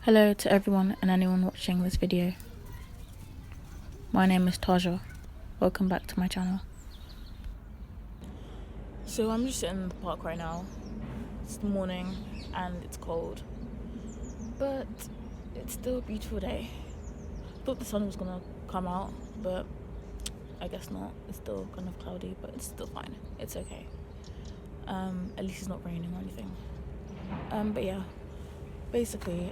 Hello to everyone and anyone watching this video. My name is Taja. Welcome back to my channel. So I'm just sitting in the park right now. It's the morning and it's cold, but it's still a beautiful day. I thought the sun was gonna come out, but I guess not. It's still kind of cloudy, but it's still fine. It's okay. At least it's not raining or anything. But yeah, basically,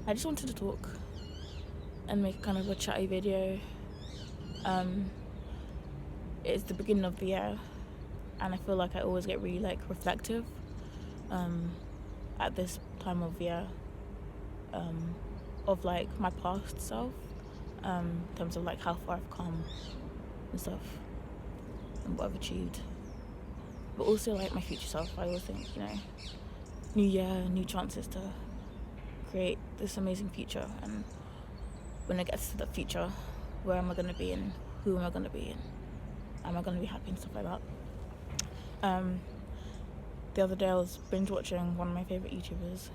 I just wanted to talk and make kind of a chatty video. It's the beginning of the year, and I feel like I always get really reflective at this time of year of my past self, in terms of how far I've come and stuff and what I've achieved, but also my future self. I always think, new year, new chances to create this amazing future, and when it gets to the future, where am I going to be and who am I going to be and am I going to be happy and stuff like that. The other day I was binge watching one of my favourite YouTubers,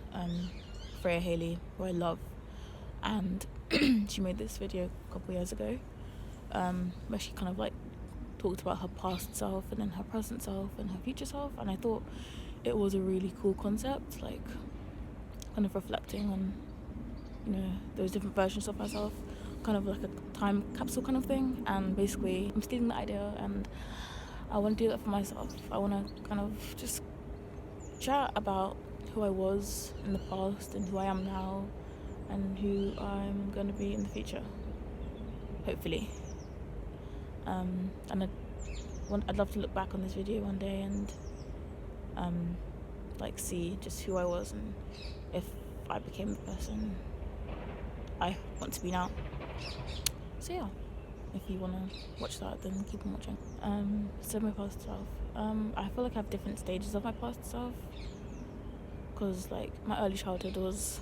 Freya Haley, who I love, and she made this video a couple years ago where she kind of talked about her past self and then her present self and her future self, and I thought it was a really cool concept, kind of reflecting on those different versions of myself, kind of like a time capsule kind of thing. And basically I'm stealing the idea and I want to do that for myself. I want to kind of just chat about who I was in the past and who I am now and who I'm going to be in the future, hopefully. And I'd love to look back on this video one day and see just who I was and if I became the person I want to be now. So yeah, if you want to watch that, then keep on watching. So my past self, I feel like I have different stages of my past self, because my early childhood was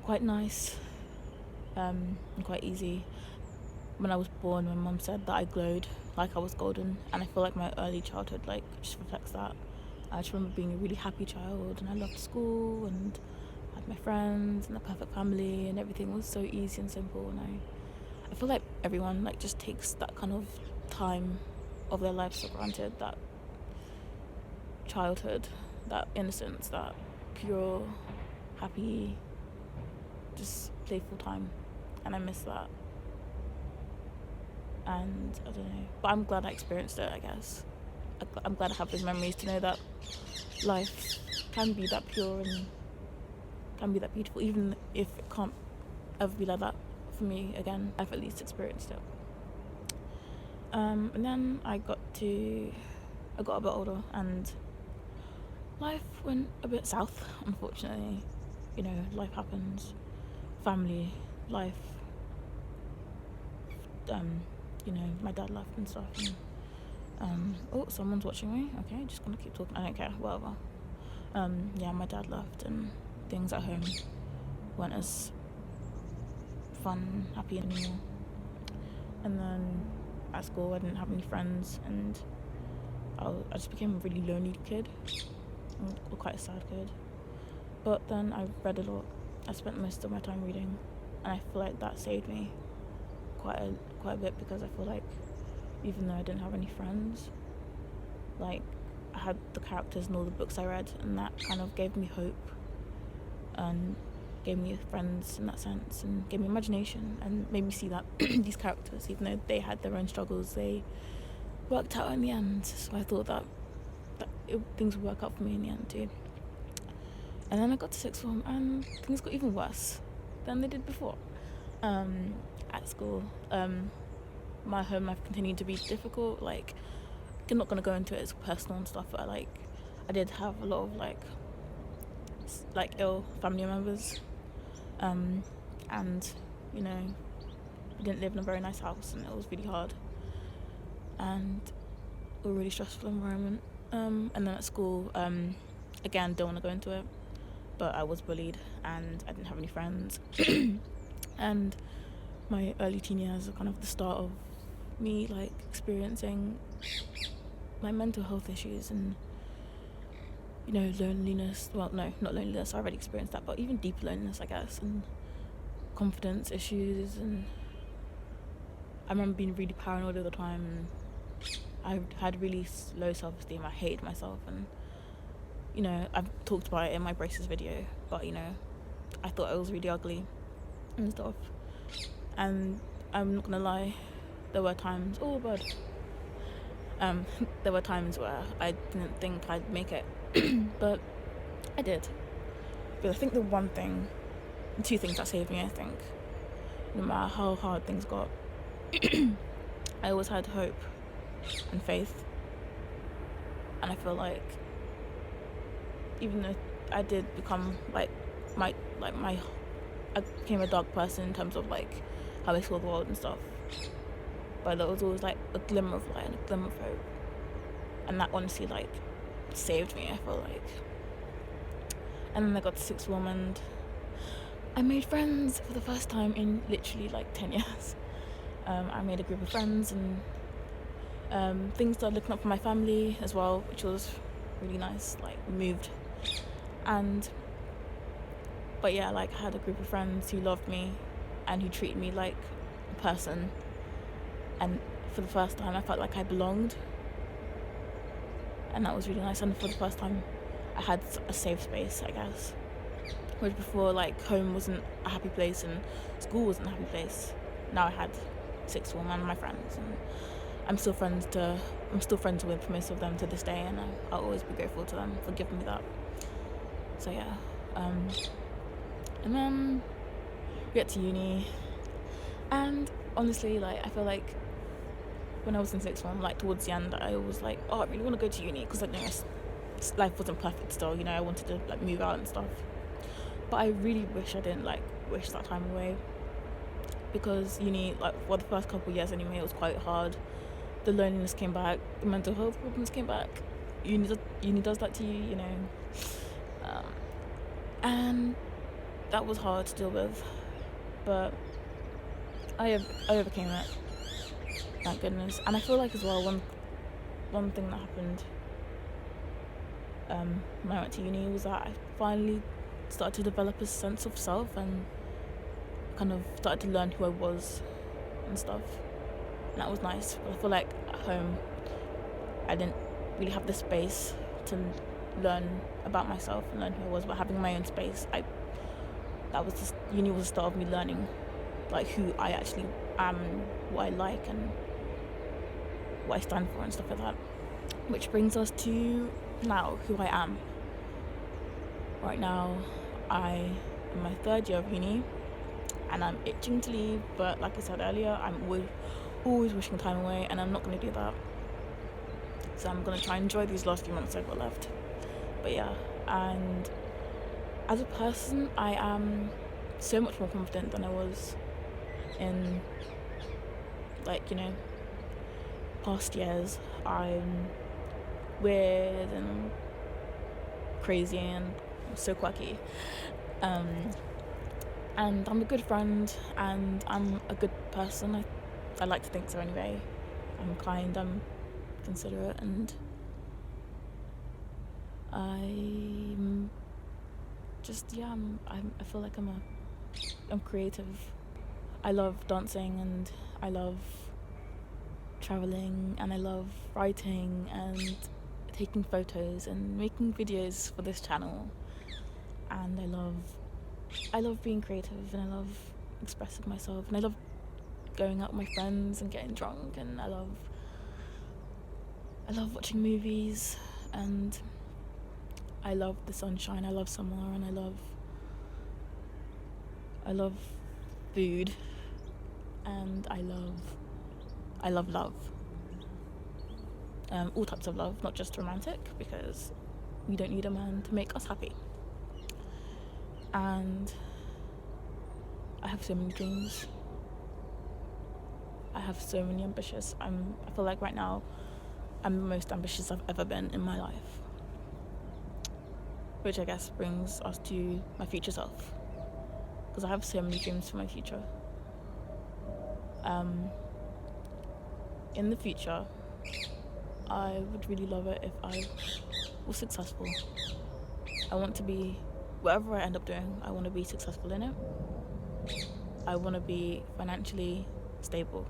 quite nice and quite easy. When I was born, my mum said that I glowed like I was golden, and I feel like my early childhood just reflects that. I just remember being a really happy child, and I loved school and had my friends and a perfect family, and everything was so easy and simple. And I feel like everyone just takes that kind of time of their lives for granted, that childhood, that innocence, that pure, happy, just playful time, and I miss that. And I don't know, but I'm glad I experienced it, I guess. I'm glad I have those memories to know that life can be that pure and can be that beautiful, even if it can't ever be like that for me again. I've at least experienced it. And then I got a bit older and life went a bit south, unfortunately. Life happens, family, life, my dad left and stuff, and oh, someone's watching me. Okay, just gonna keep talking, I don't care, whatever. Yeah, my dad left and things at home weren't as fun, happy anymore. And then at school I didn't have any friends, and I just became a really lonely kid, or quite a sad kid. But then I read a lot. I spent most of my time reading, and I feel like that saved me quite a bit, because I feel like even though I didn't have any friends, I had the characters in all the books I read, and that kind of gave me hope and gave me friends in that sense, and gave me imagination and made me see that these characters, even though they had their own struggles, they worked out in the end. So I thought that things would work out for me in the end too. And then I got to sixth form and things got even worse than they did before. At school, my home life continued to be difficult. I'm not going to go into it, as personal and stuff, but I did have a lot of ill family members, and we didn't live in a very nice house, and it was really hard and a really stressful environment. And then at school, again, don't want to go into it, but I was bullied and I didn't have any friends. And my early teen years are kind of the start of me experiencing my mental health issues, and loneliness. Well, no, not loneliness. I already experienced that, but even deeper loneliness, I guess, and confidence issues. And I remember being really paranoid all the time. And I had really low self-esteem. I hated myself, and I've talked about it in my braces video, but I thought I was really ugly and stuff. And I'm not gonna lie, there were times. Oh, bud. There were times where I didn't think I'd make it, but I did. But I think two things that saved me, I think, no matter how hard things got, I always had hope and faith. And I feel like even though I did become I became a dark person in terms of like how I saw the world and stuff, but there was always like a glimmer of light and a glimmer of hope, and that honestly like saved me, I feel like. And then I got to sixth form and I made friends for the first time in literally like 10 years. I made a group of friends, and things started looking up for my family as well, which was really nice. Like, moved, but yeah, like I had a group of friends who loved me and who treated me like a person, and for the first time I felt like I belonged, and that was really nice. And for the first time I had a safe space, I guess, whereas before, like, home wasn't a happy place and school wasn't a happy place. Now I had sixth form and my friends, and I'm still friends with most of them to this day, and I'll always be grateful to them for giving me that. So yeah, and then we get to uni, and honestly, like, I feel like when I was in sixth form, like towards the end, I was like, oh, I really want to go to uni, because like, life wasn't perfect still. I wanted to like move out and stuff, but I really wish I didn't like wish that time away, because uni, like, for the first couple of years anyway, it was quite hard. The loneliness came back, the mental health problems came back. Uni does that to you, and that was hard to deal with, but I overcame it, thank goodness. And I feel like as well, one thing that happened when I went to uni was that I finally started to develop a sense of self and kind of started to learn who I was and stuff, and that was nice. But I feel like at home I didn't really have the space to learn about myself and learn who I was. But having my own space, uni was the start of me learning like who I actually am, what I like, and what I stand for and stuff like that. Which brings us to now, who I am. Right now, I am in my third year of uni, and I'm itching to leave, but like I said earlier, I'm always wishing time away, and I'm not going to do that. So I'm going to try and enjoy these last few months I've got left. But yeah, and as a person, I am so much more confident than I was in, like, past years. I'm weird and crazy and so quirky, and I'm a good friend, and I'm a good person. I like to think so anyway. I'm kind, I'm considerate, and I'm just, I feel like I'm creative. I love dancing, and I love traveling, and I love writing and taking photos and making videos for this channel, and I love being creative, and I love expressing myself, and I love going out with my friends and getting drunk, and I love watching movies, and I love the sunshine, I love summer, and I love food, and I love love. All types of love, not just romantic, because we don't need a man to make us happy. And I have so many dreams. I have so many ambitions. I feel like right now I'm the most ambitious I've ever been in my life. Which I guess brings us to my future self, because I have so many dreams for my future. In the future, I would really love it if I was successful. I want to be, whatever I end up doing, I want to be successful in it. I want to be financially stable.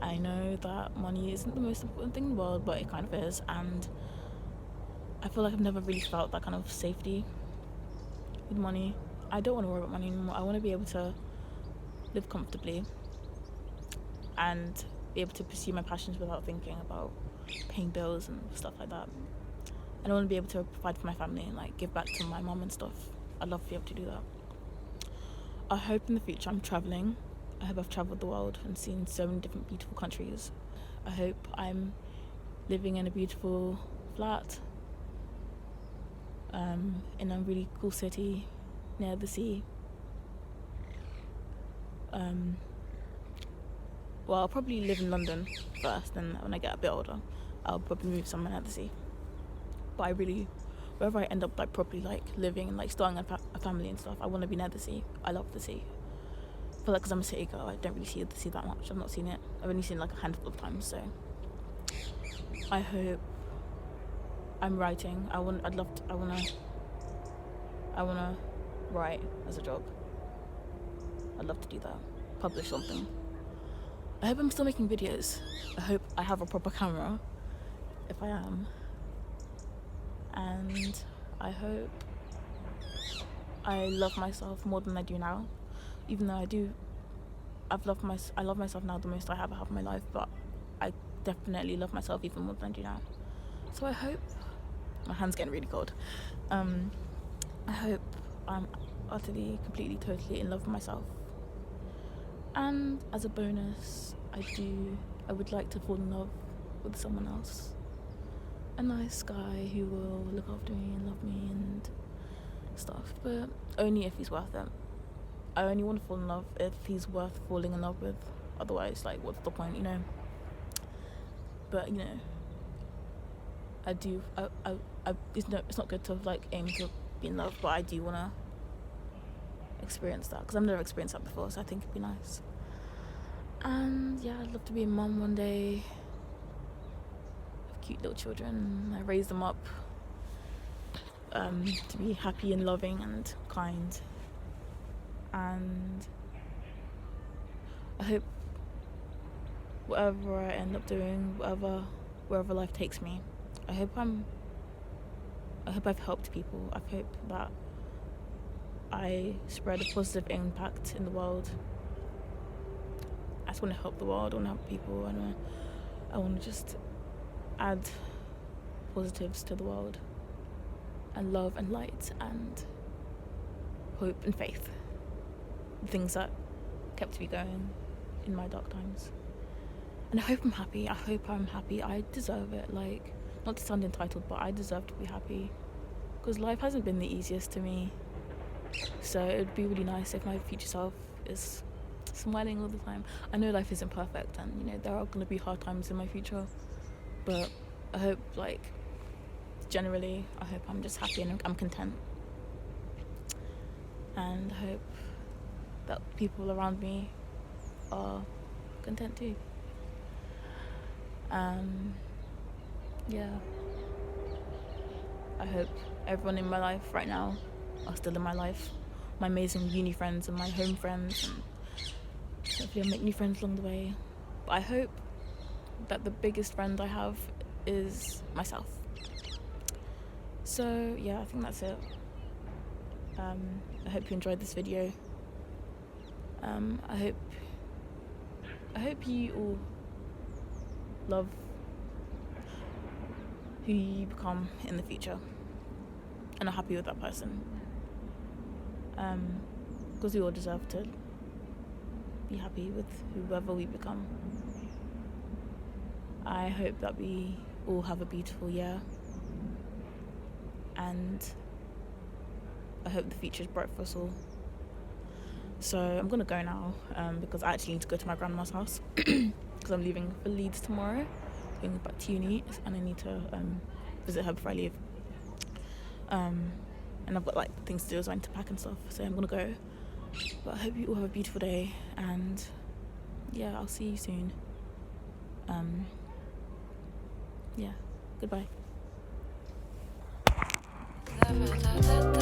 I know that money isn't the most important thing in the world, but it kind of is, and I feel like I've never really felt that kind of safety with money. I don't want to worry about money anymore. I want to be able to live comfortably and be able to pursue my passions without thinking about paying bills and stuff like that. And I want to be able to provide for my family and like give back to my mum and stuff. I'd love to be able to do that. I hope in the future I'm traveling. I hope I've traveled the world and seen so many different beautiful countries. I hope I'm living in a beautiful flat in a really cool city near the sea. Well, I'll probably live in London first, and when I get a bit older, I'll probably move somewhere near the sea. But I really, wherever I end up like properly like living and like starting a family and stuff, I want to be near the sea. I love the sea. I feel like because I'm a city girl, I don't really see the sea that much. I've not seen it. I've only seen it like a handful of times. So I hope I'm writing. I wanna write as a job. I'd love to do that. Publish something. I hope I'm still making videos. I hope I have a proper camera, if I am. And I hope I love myself more than I do now. Even though I love myself now the most I have in my life, but I definitely love myself even more than I do now. So I hope, my hand's getting really cold. I hope I'm utterly, completely, totally in love with myself. And as a bonus, I would like to fall in love with someone else. A nice guy who will look after me and love me and stuff, but only if he's worth it. I only want to fall in love if he's worth falling in love with. Otherwise, like, what's the point, you know? But, you know, it's not good to, like, aim to be in love, but I do want to experience that, because I've never experienced that before, so I think it'd be nice. And, yeah, I'd love to be a mum one day. Have cute little children. I raise them up to be happy and loving and kind. And I hope whatever I end up doing, wherever life takes me, I hope I've helped people. I hope that I spread a positive impact in the world. I just want to help the world. I want to help people. I want to just add positives to the world, and love and light and hope and faith. Things that kept me going in my dark times. And I hope I'm happy. I deserve it. Like, not to sound entitled, but I deserve to be happy, because life hasn't been the easiest to me. So it would be really nice if my future self is smiling all the time. I know life isn't perfect, and you know there are going to be hard times in my future, but I hope, like, generally, I hope I'm just happy and I'm content. And I hope that people around me are content too. Yeah. I hope everyone in my life right now are still in my life. My amazing uni friends and my home friends, and hopefully I'll make new friends along the way. But I hope that the biggest friend I have is myself. So yeah, I think that's it. I hope you enjoyed this video. I hope you all love who you become in the future and are happy with that person, because we all deserve to be happy with whoever we become. I hope that we all have a beautiful year, and I hope the future is bright for us all. So I'm gonna go now, because I actually need to go to my grandma's house because I'm leaving for Leeds tomorrow, going back to uni, and I need to visit her before I leave. And I've got like things to do, so I need to pack and stuff. So I'm gonna go. But I hope you all have a beautiful day, and yeah, I'll see you soon. Yeah, goodbye. da da da